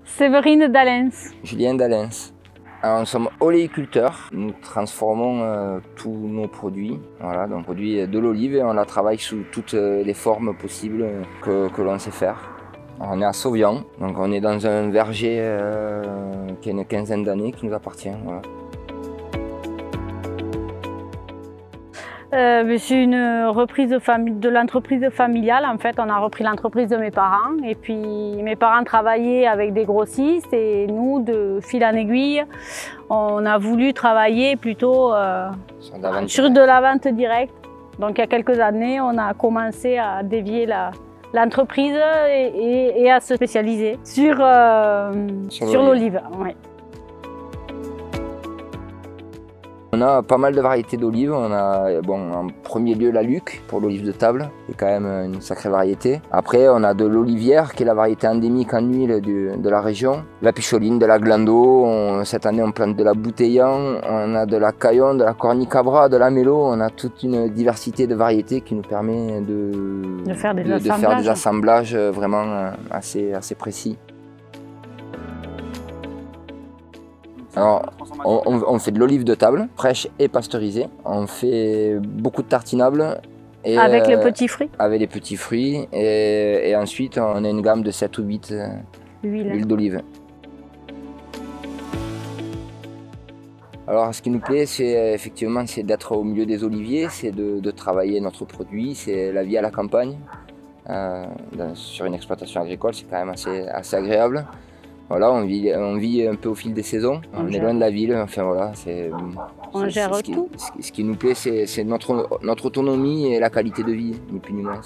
Séverine d'Alens. Julien d'Alens. Alors, nous sommes oléiculteurs. Nous transformons tous nos produits. Voilà, donc on produit de l'olive et on la travaille sous toutes les formes possibles que l'on sait faire. Alors, on est à Sauvian, donc on est dans un verger qui a une quinzaine d'années qui nous appartient. Voilà. C'est une reprise de l'entreprise familiale. En fait, on a repris l'entreprise de mes parents. Et puis, mes parents travaillaient avec des grossistes. Et nous, de fil en aiguille, on a voulu travailler plutôt sur de la vente directe. Donc, il y a quelques années, on a commencé à dévier l'entreprise et à se spécialiser sur l'olive. Ouais. On a pas mal de variétés d'olives. On a en premier lieu la Luc pour l'olive de table, qui est quand même une sacrée variété. Après, on a de l'olivière, qui est la variété endémique en huile de la région. La Picholine, de la Glando. Cette année, on plante de la Bouteillant. On a de la Caillon, de la Cornicabra, de la Mélo. On a toute une diversité de variétés qui nous permet de faire des assemblages vraiment assez précis. Alors, on fait de l'olive de table, fraîche et pasteurisée. On fait beaucoup de tartinables. Et, avec les petits fruits. Avec les petits fruits. Et ensuite, on a une gamme de 7 ou 8 huiles d'olive. Alors, ce qui nous plaît, c'est effectivement d'être au milieu des oliviers, c'est de travailler notre produit, c'est la vie à la campagne. Sur une exploitation agricole, c'est quand même assez agréable. Voilà, on vit un peu au fil des saisons, on est loin de la ville, enfin voilà, on gère tout. Ce qui nous plaît, c'est notre autonomie et la qualité de vie, ni plus ni moins.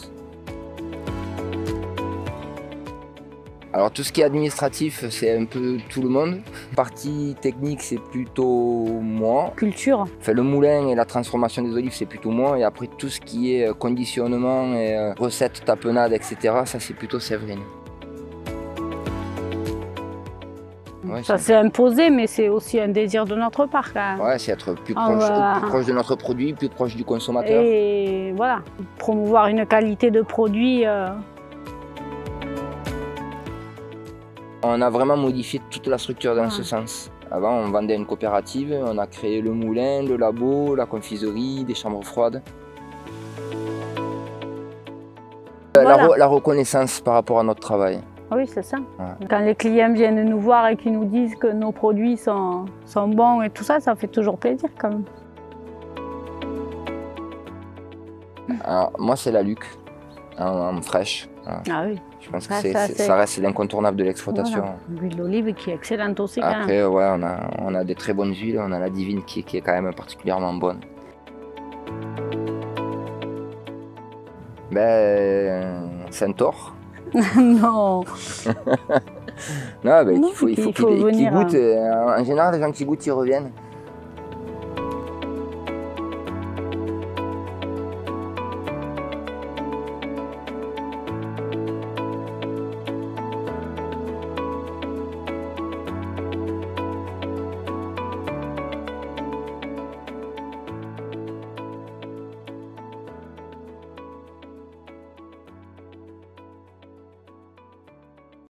Alors tout ce qui est administratif, c'est un peu tout le monde. Partie technique, c'est plutôt moi. Culture. Enfin, le moulin et la transformation des olives, c'est plutôt moi. Et après tout ce qui est conditionnement et recettes, tapenades, etc., ça c'est plutôt Séverine. Ouais, ça s'est imposé, mais c'est aussi un désir de notre part. Ouais, c'est être plus proche de notre produit, plus proche du consommateur. Et voilà, promouvoir une qualité de produit. On a vraiment modifié toute la structure dans ce sens. Avant, on vendait une coopérative, on a créé le moulin, le labo, la confiserie, des chambres froides. Voilà. La reconnaissance par rapport à notre travail. Oui, c'est ça. Ouais. Quand les clients viennent nous voir et qu'ils nous disent que nos produits sont bons et tout ça, ça fait toujours plaisir quand même. Alors, moi, c'est la Luc, en fraîche. Voilà. Ah oui. Je pense que ça reste l'incontournable de l'exploitation. Voilà. L'huile d'olive qui est excellente aussi. Après, ouais, on a des très bonnes huiles. On a la Divine qui est quand même particulièrement bonne. Centaure. Non. Non, il faut qu'ils goûtent. En général, les gens qui goûtent, ils reviennent.